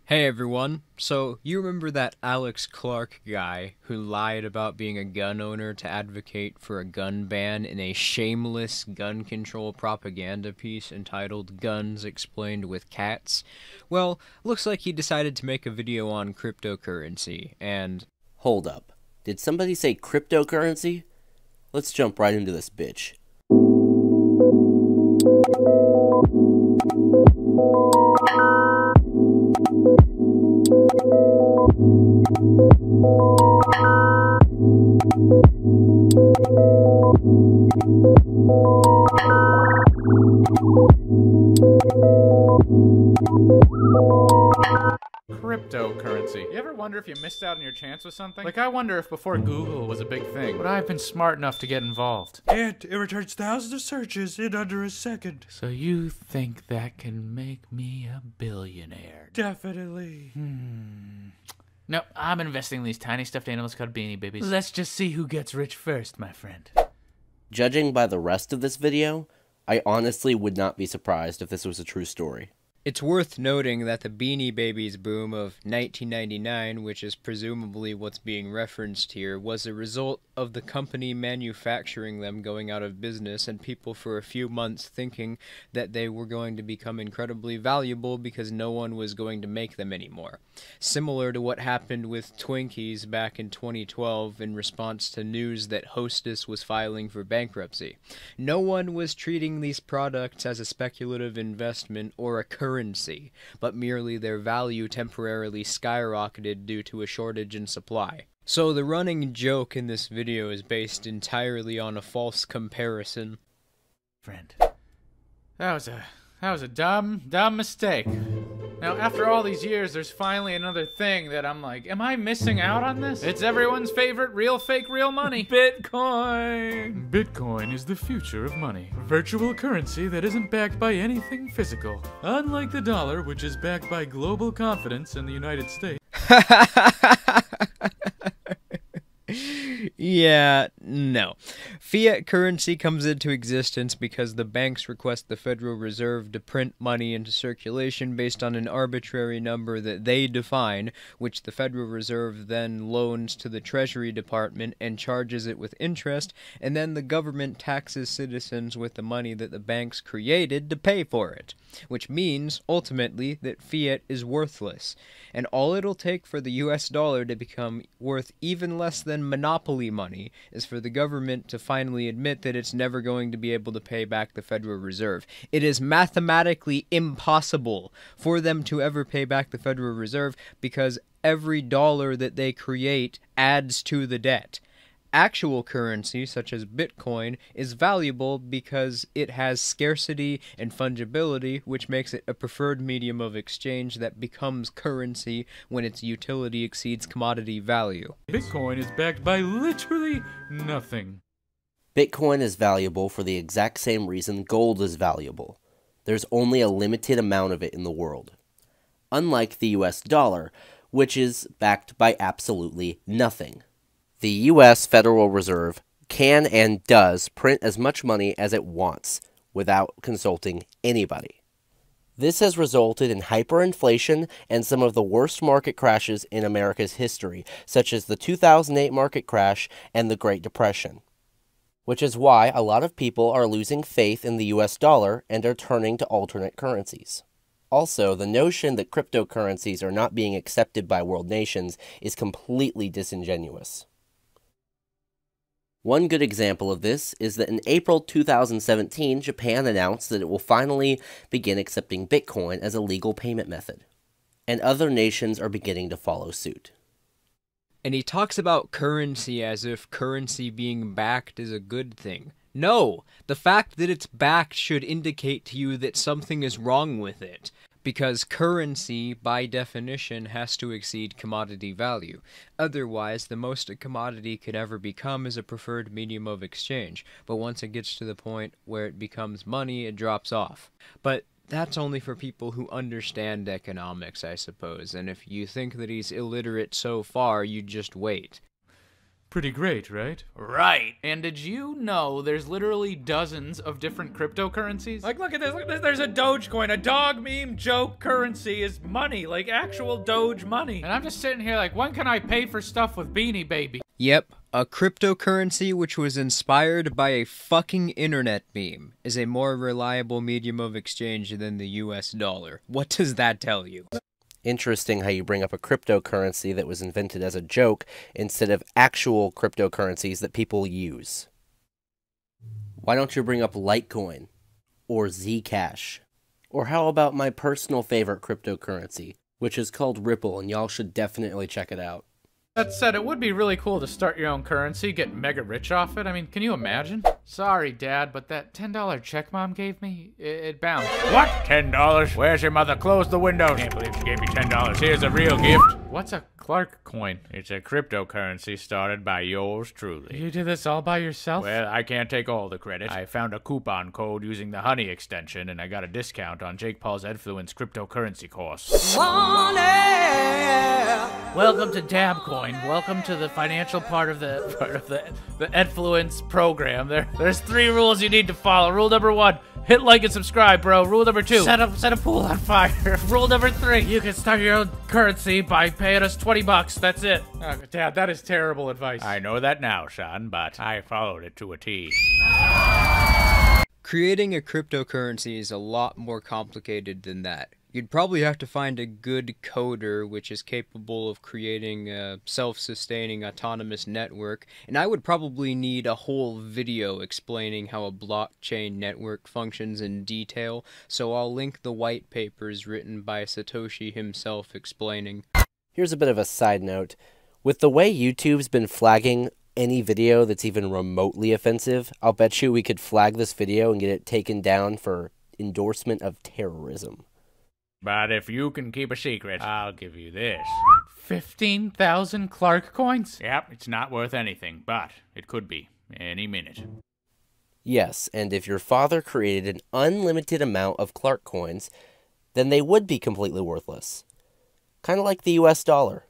Hey everyone, so you remember that Alex Clark guy who lied about being a gun owner to advocate for a gun ban in a shameless gun control propaganda piece entitled Guns Explained with Cats? Well, looks like he decided to make a video on cryptocurrency, and Hold up. Did somebody say cryptocurrency? Let's jump right into this bitch. Cryptocurrency. You ever wonder if you missed out on your chance with something? Like, I wonder if before Google was a big thing, would I have been smart enough to get involved? And it returns thousands of searches in under a second. So you think that can make me a billionaire? Definitely. No, I'm investing in these tiny stuffed animals called Beanie Babies. Let's just see who gets rich first, my friend. Judging by the rest of this video, I honestly would not be surprised if this was a true story. it's worth noting that the Beanie Babies boom of 1999, which is presumably what's being referenced here, was a result of the company manufacturing them going out of business and people for a few months thinking that they were going to become incredibly valuable because no one was going to make them anymore. Similar to what happened with Twinkies back in 2012 in response to news that Hostess was filing for bankruptcy. No one was treating these products as a speculative investment or a currency, but merely their value temporarily skyrocketed due to a shortage in supply. So the running joke in this video is based entirely on a false comparison. Friend, that was a dumb mistake. Now, after all these years, there's finally another thing that I'm like, am I missing out on this? It's everyone's favorite real fake real money. Bitcoin! Bitcoin is the future of money. Virtual currency that isn't backed by anything physical. Unlike the dollar, which is backed by global confidence in the United States. Yeah, no. Fiat currency comes into existence because the banks request the Federal Reserve to print money into circulation based on an arbitrary number that they define, which the Federal Reserve then loans to the Treasury Department and charges it with interest, and then the government taxes citizens with the money that the banks created to pay for it, which means, ultimately, that fiat is worthless. And all it'll take for the US dollar to become worth even less than monopoly money is for the government to finally admit that it's never going to be able to pay back the Federal Reserve. It is mathematically impossible for them to ever pay back the Federal Reserve because every dollar that they create adds to the debt. Actual currency, such as Bitcoin, is valuable because it has scarcity and fungibility, which makes it a preferred medium of exchange that becomes currency when its utility exceeds commodity value. Bitcoin is backed by literally nothing. Bitcoin is valuable for the exact same reason gold is valuable. There's only a limited amount of it in the world. Unlike the US dollar, which is backed by absolutely nothing. The U.S. Federal Reserve can and does print as much money as it wants without consulting anybody. This has resulted in hyperinflation and some of the worst market crashes in America's history, such as the 2008 market crash and the Great Depression. Which is why a lot of people are losing faith in the U.S. dollar and are turning to alternate currencies. Also, the notion that cryptocurrencies are not being accepted by world nations is completely disingenuous. One good example of this is that in April 2017, Japan announced that it will finally begin accepting Bitcoin as a legal payment method, and other nations are beginning to follow suit. And he talks about currency as if currency being backed is a good thing. No! The fact that it's backed should indicate to you that something is wrong with it. Because currency, by definition, has to exceed commodity value. Otherwise, the most a commodity could ever become is a preferred medium of exchange. But once it gets to the point where it becomes money, it drops off. But that's only for people who understand economics, I suppose. And if you think that he's illiterate so far, you just wait. Pretty great, right? Right. And did you know there's literally dozens of different cryptocurrencies? Like, look at this, look at this. There's a Dogecoin. A dog meme joke currency is money, like actual Doge money. And I'm just sitting here like, when can I pay for stuff with Beanie Baby? Yep, a cryptocurrency which was inspired by a fucking internet meme is a more reliable medium of exchange than the US dollar. What does that tell you? Interesting how you bring up a cryptocurrency that was invented as a joke instead of actual cryptocurrencies that people use. Why don't you bring up Litecoin or Zcash? Or how about my personal favorite cryptocurrency, which is called Ripple, and y'all should definitely check it out. That said, it would be really cool to start your own currency, get mega rich off it. I mean, can you imagine? Sorry, Dad, but that $10 check Mom gave me, it bounced. What? $10? Where's your mother? Close the window. Can't believe she gave me $10. Here's a real gift. What's a Clark coin? It's a cryptocurrency started by yours truly. You did this all by yourself? Well, I can't take all the credit. I found a coupon code using the Honey extension, and I got a discount on Jake Paul's Influence cryptocurrency course. Welcome to Dabcoin. Welcome to the financial part of the Influence program. There's 3 rules you need to follow. Rule number 1, hit like and subscribe, bro. Rule number 2, set a pool on fire. Rule number 3, you can start your own currency by paying us $20. That's it. Oh, Dad, that is terrible advice. I know that now, Sean, but I followed it to a T. Creating a cryptocurrency is a lot more complicated than that. You'd probably have to find a good coder which is capable of creating a self-sustaining autonomous network, and I would probably need a whole video explaining how a blockchain network functions in detail, so I'll link the white papers written by Satoshi himself explaining. Here's a bit of a side note. With the way YouTube's been flagging any video that's even remotely offensive, I'll bet you we could flag this video and get it taken down for endorsement of terrorism. But if you can keep a secret, I'll give you this. 15,000 Clark coins? Yep, it's not worth anything, but it could be any minute. Yes, and if your father created an unlimited amount of Clark coins, then they would be completely worthless. Kind of like the US dollar.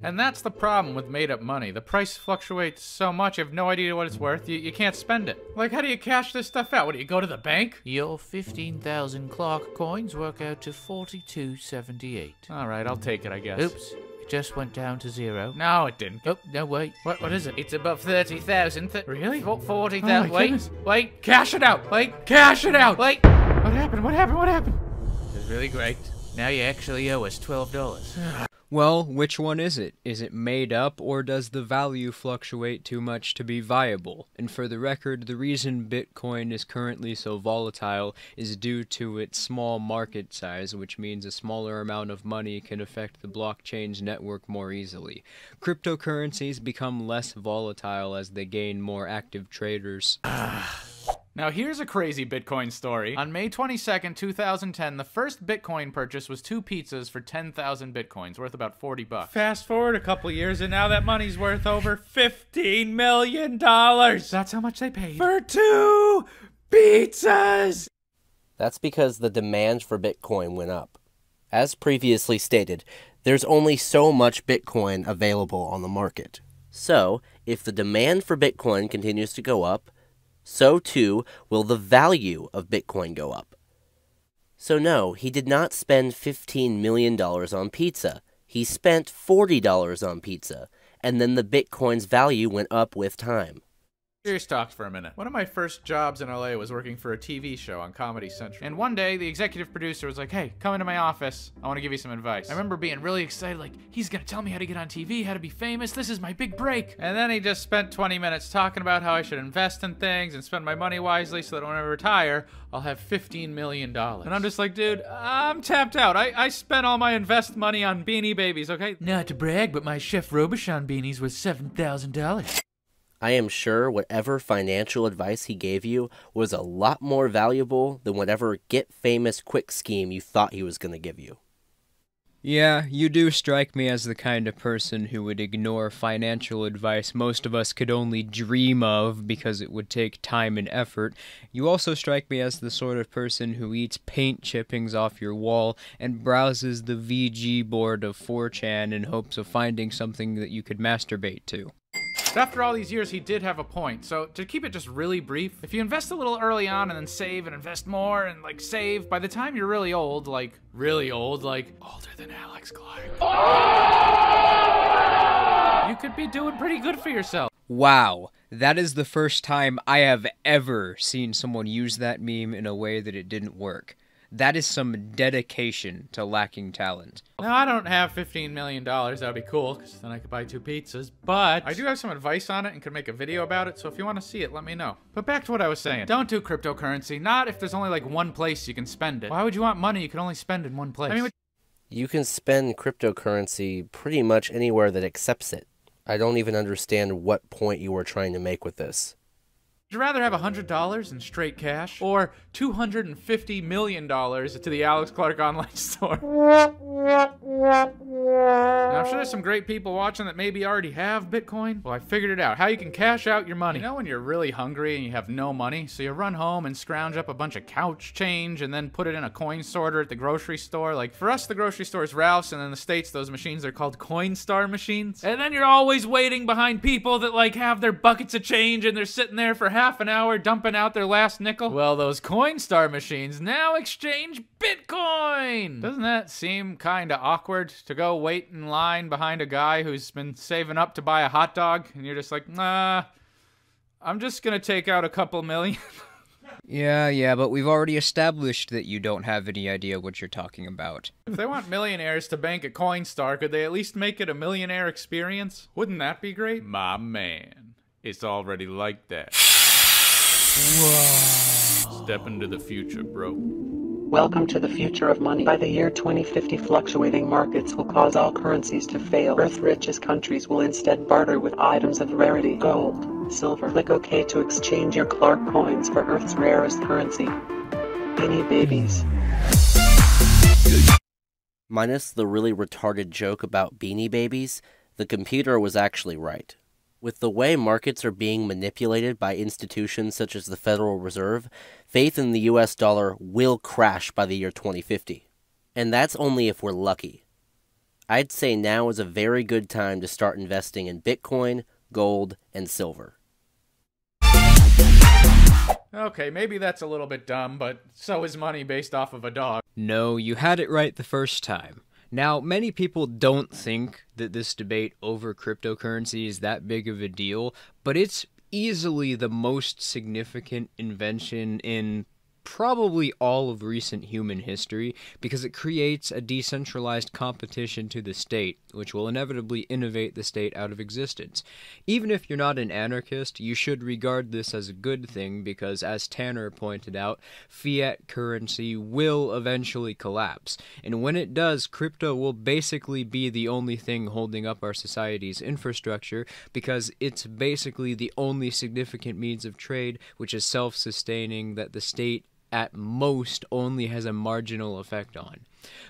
And that's the problem with made-up money. The price fluctuates so much, you have no idea what it's worth. You can't spend it. Like, how do you cash this stuff out? What, do you go to the bank? Your 15,000 Clark coins work out to $42.78. All right, I'll take it, I guess. Oops. It just went down to 0. No, it didn't. Oh, no, wait. What is it? It's above 30,000. Really? 40,000. Wait. Cash it out. Wait. Cash it out. Wait. What happened? What happened? This is really great. Now you actually owe us $12. Well, which one is it? Is it made up, or does the value fluctuate too much to be viable? And for the record, the reason Bitcoin is currently so volatile is due to its small market size, which means a smaller amount of money can affect the blockchain's network more easily. Cryptocurrencies become less volatile as they gain more active traders. Now here's a crazy Bitcoin story. On May 22nd, 2010, the first Bitcoin purchase was 2 pizzas for 10,000 Bitcoins, worth about $40. Fast forward a couple years, and now that money's worth over $15 million. That's how much they paid for 2 pizzas! That's because the demand for Bitcoin went up. As previously stated, there's only so much Bitcoin available on the market. So, if the demand for Bitcoin continues to go up, so too will the value of Bitcoin go up. So no, he did not spend $15 million on pizza. He spent $40 on pizza, and then the Bitcoin's value went up with time. Serious talks for a minute. One of my first jobs in LA was working for a TV show on Comedy Central. And one day, the executive producer was like, hey, come into my office. I want to give you some advice. I remember being really excited, like, he's going to tell me how to get on TV, how to be famous. This is my big break. And then he just spent 20 minutes talking about how I should invest in things and spend my money wisely so that when I retire, I'll have $15 million. And I'm just like, dude, I'm tapped out. I spent all my invest money on Beanie Babies, okay? Not to brag, but my Chef Robuchon beanies was $7,000. I am sure whatever financial advice he gave you was a lot more valuable than whatever get-famous quick scheme you thought he was going to give you. Yeah, you do strike me as the kind of person who would ignore financial advice most of us could only dream of because it would take time and effort. You also strike me as the sort of person who eats paint chippings off your wall and browses the VG board of 4chan in hopes of finding something that you could masturbate to. But after all these years, he did have a point. So to keep it just really brief, if you invest a little early on and then save and invest more and like save, by the time you're really old, like older than Alex Clark, you could be doing pretty good for yourself. Wow, that is the first time I have ever seen someone use that meme in a way that it didn't work. That is some dedication to lacking talent. Now, I don't have $15 million. That would be cool, because then I could buy 2 pizzas. But I do have some advice on it and could make a video about it, so if you want to see it, let me know. But back to what I was saying. Don't do cryptocurrency. Not if there's only like one place you can spend it. Why would you want money you can only spend in one place? I mean, You can spend cryptocurrency pretty much anywhere that accepts it. I don't even understand what point you were trying to make with this. would you rather have $100 in straight cash or $250 million to the Alex Clark online store? Now, I'm sure there's some great people watching that maybe already have Bitcoin. Well, I figured it out. How you can cash out your money. You know when you're really hungry and you have no money? So you run home and scrounge up a bunch of couch change and then put it in a coin sorter at the grocery store. Like, for us, the grocery store is Ralph's, and in the States, those machines are called Coinstar machines. And then you're always waiting behind people that, like, have their buckets of change and they're sitting there for half an hour dumping out their last nickel. Well, those Coinstar machines now exchange Bitcoin! Doesn't that seem kinda awkward to go wait in line behind a guy who's been saving up to buy a hot dog and you're just like, nah, I'm just gonna take out a couple million? Yeah, but we've already established that you don't have any idea what you're talking about. If they want millionaires to bank at Coinstar, could they at least make it a millionaire experience? Wouldn't that be great? My man, it's already like that. Whoa. Step into the future, bro. Welcome to the future of money. By the year 2050, fluctuating markets will cause all currencies to fail. Earth-richest countries will instead barter with items of rarity. Gold, silver. Click OK to exchange your Clark coins for Earth's rarest currency. Beanie Babies. Minus the really retarded joke about Beanie Babies, the computer was actually right. With the way markets are being manipulated by institutions such as the Federal Reserve, faith in the US dollar will crash by the year 2050. And that's only if we're lucky. I'd say now is a very good time to start investing in Bitcoin, gold, and silver. Okay, maybe that's a little bit dumb, but so is money based off of a dog. No, you had it right the first time. Now, many people don't think that this debate over cryptocurrency is that big of a deal, but it's easily the most significant invention in probably all of recent human history because it creates a decentralized competition to the state, which will inevitably innovate the state out of existence. Even if you're not an anarchist, you should regard this as a good thing because, as Tanner pointed out, fiat currency will eventually collapse. And when it does, crypto will basically be the only thing holding up our society's infrastructure because it's basically the only significant means of trade which is self-sustaining that the state at most only has a marginal effect on.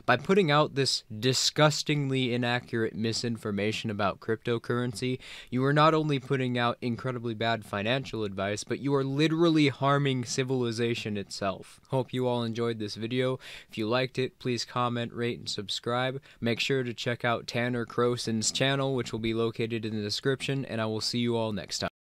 By putting out this disgustingly inaccurate misinformation about cryptocurrency, you are not only putting out incredibly bad financial advice, but you are literally harming civilization itself. Hope you all enjoyed this video. If you liked it, please comment, rate, and subscribe. Make sure to check out Tanner Croson's channel, which will be located in the description, and I will see you all next time.